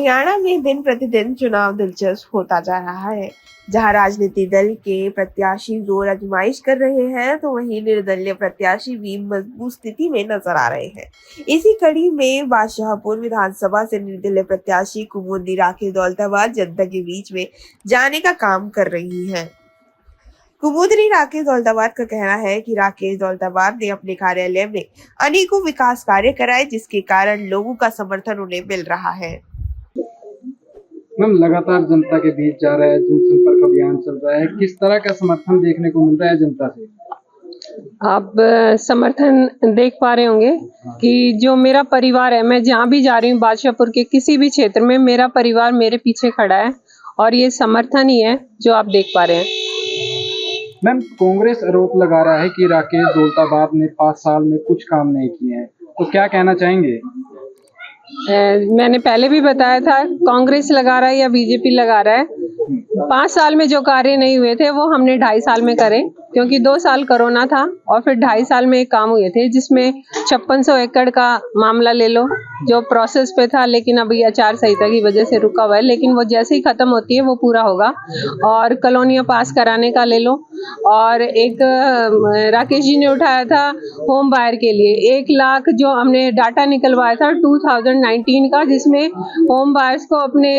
हरियाणा में दिन प्रतिदिन चुनाव दिलचस्प होता जा रहा है। जहां राजनीतिक दल के प्रत्याशी जोर आजमाइश कर रहे हैं, तो वहीं निर्दलीय प्रत्याशी भी मजबूत स्थिति में नजर आ रहे हैं। इसी कड़ी में बादशाहपुर विधानसभा से निर्दलीय प्रत्याशी कुमुदी राकेश दौलताबाद जनता के बीच में जाने का काम कर रही है। कुमुदी राकेश दौलताबाद का कहना है कि राकेश दौलताबाद ने अपने कार्यालय में अनेकों विकास कार्य कराए, जिसके कारण लोगों का समर्थन उन्हें मिल रहा है। मैम, लगातार जनता के बीच जा रहा है, जनसंपर्क अभियान चल रहा है, किस तरह का समर्थन देखने को मिल रहा है जनता से? आप समर्थन देख पा रहे होंगे कि जो मेरा परिवार है, मैं जहाँ भी जा रही हूँ बादशाहपुर के किसी भी क्षेत्र में, मेरा परिवार मेरे पीछे खड़ा है और ये समर्थन ही है जो आप देख पा रहे हैं। मैम, कांग्रेस आरोप लगा रहा है कि राकेश दौलताबाद ने 5 साल में कुछ काम नहीं किए हैं, तो क्या कहना चाहेंगे? मैंने पहले भी बताया था, कांग्रेस लगा रहा है या बीजेपी लगा रहा है, 5 साल में जो कार्य नहीं हुए थे वो हमने 2.5 साल में करे, क्योंकि 2 साल कोरोना था और फिर 2.5 साल में काम हुए थे, जिसमें 5600 एकड़ का मामला ले लो जो प्रोसेस पे था, लेकिन अभी आचार संहिता की वजह से रुका हुआ है, लेकिन वो जैसे ही खत्म होती है वो पूरा होगा। और कॉलोनियाँ पास कराने का ले लो, और एक राकेश जी ने उठाया था होम बायर के लिए 1 लाख जो हमने डाटा निकलवाया था 2019 का, जिसमें होम बायर्स को अपने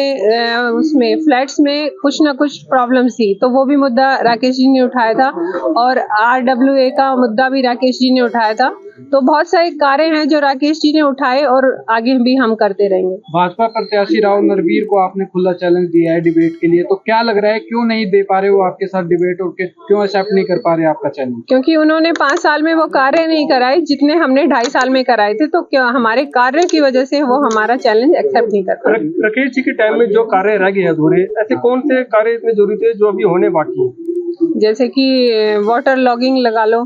उसमें फ्लैट्स में कुछ ना कुछ प्रॉब्लम्स थी, तो वो भी मुद्दा राकेश जी ने उठाया था, और RWA का मुद्दा भी राकेश जी ने उठाया था। तो बहुत सारे कार्य हैं जो राकेश जी ने उठाए और आगे भी हम करते रहेंगे। भाजपा प्रत्याशी राव नरवीर को आपने खुला चैलेंज दिया है डिबेट के लिए, तो क्या लग रहा है, क्यों नहीं दे पा रहे हो आपके साथ डिबेट, और क्यों एक्सेप्ट नहीं कर पा रहे आपका चैलेंज? क्योंकि उन्होंने 5 साल में वो कार्य नहीं कराए जितने हमने 2.5 साल में कराए थे, तो क्या हमारे कार्य की वजह से वो हमारा चैलेंज एक्सेप्ट नहीं कर पा रहे। राकेश जी के टाइम में जो कार्य रह गए अधूरे, ऐसे कौन से कार्य इतने जरूरी थे जो अभी होने बाकी है? जैसे कि वाटर लॉगिंग लगा लो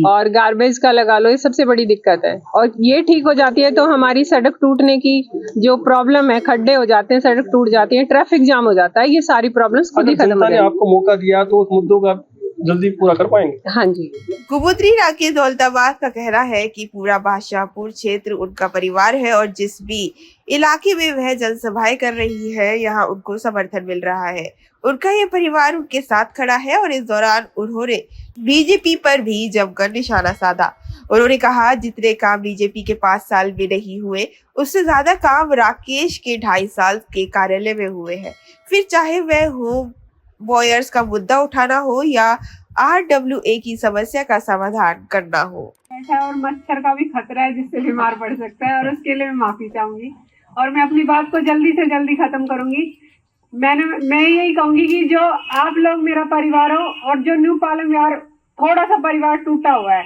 और गार्बेज का लगा लो, ये सबसे बड़ी दिक्कत है, और ये ठीक हो जाती है तो हमारी सड़क टूटने की जो प्रॉब्लम है, खड्डे हो जाते हैं, सड़क टूट जाती है, ट्रैफिक जाम हो जाता है, ये सारी प्रॉब्लम्स खुद ही खत्म हो जाएंगी। आपको मौका दिया तो उस मुद्दों का जल्दी पूरा कर पाएंगे? हाँ जी। कुमुदी राकेश दौलताबाद का कहना है कि पूरा बादशाहपुर क्षेत्र उनका परिवार है और जिस भी इलाके में वह जनसभाएं कर रही है, यहाँ उनको समर्थन मिल रहा है। उनका ये परिवार उनके साथ खड़ा है और इस दौरान उन्होंने बीजेपी पर भी जमकर निशाना साधा। उन्होंने कहा, जितने काम बीजेपी के 5 साल में नहीं हुए, उससे ज्यादा काम राकेश के 2.5 साल के कार्यालय में हुए हैं। फिर चाहे वह होम बॉयर्स का मुद्दा उठाना हो या RWA की समस्या का समाधान करना हो। और मच्छर का भी खतरा है जिससे बीमार पड़ सकता है, और उसके लिए मैं माफी चाहूंगी और मैं अपनी बात को जल्दी से जल्दी खत्म करूंगी। मैं यही कहूंगी कि जो आप लोग मेरा परिवार हो और जो न्यू पालम यार थोड़ा सा परिवार टूटा हुआ है,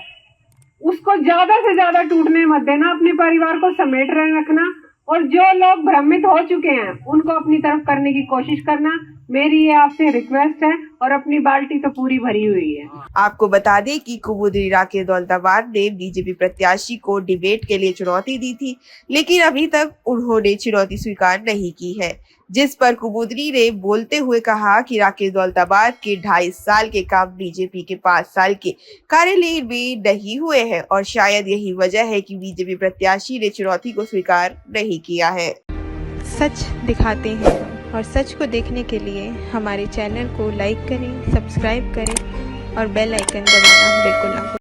उसको ज्यादा से ज्यादा टूटने मत देना, अपने परिवार को समेट रखना, और जो लोग भ्रमित हो चुके हैं उनको अपनी तरफ करने की कोशिश करना। मेरी ये आपसे रिक्वेस्ट है, और अपनी बाल्टी तो पूरी भरी हुई है। आपको बता दें कि कुमुदी राकेश दौलताबाद ने बीजेपी प्रत्याशी को डिबेट के लिए चुनौती दी थी, लेकिन अभी तक उन्होंने चुनौती स्वीकार नहीं की है, जिस पर कुमुदी ने बोलते हुए कहा कि राकेश दौलताबाद के 2.5 साल के काम बीजेपी के 5 साल के कार्यालय में नहीं हुए हैं, और शायद यही वजह है कि बीजेपी प्रत्याशी ने चुनौती को स्वीकार नहीं किया है। सच दिखाते हैं और सच को देखने के लिए हमारे चैनल को लाइक करें, सब्सक्राइब करें और बेल आइकन दबाना बिल्कुल ना भूलें।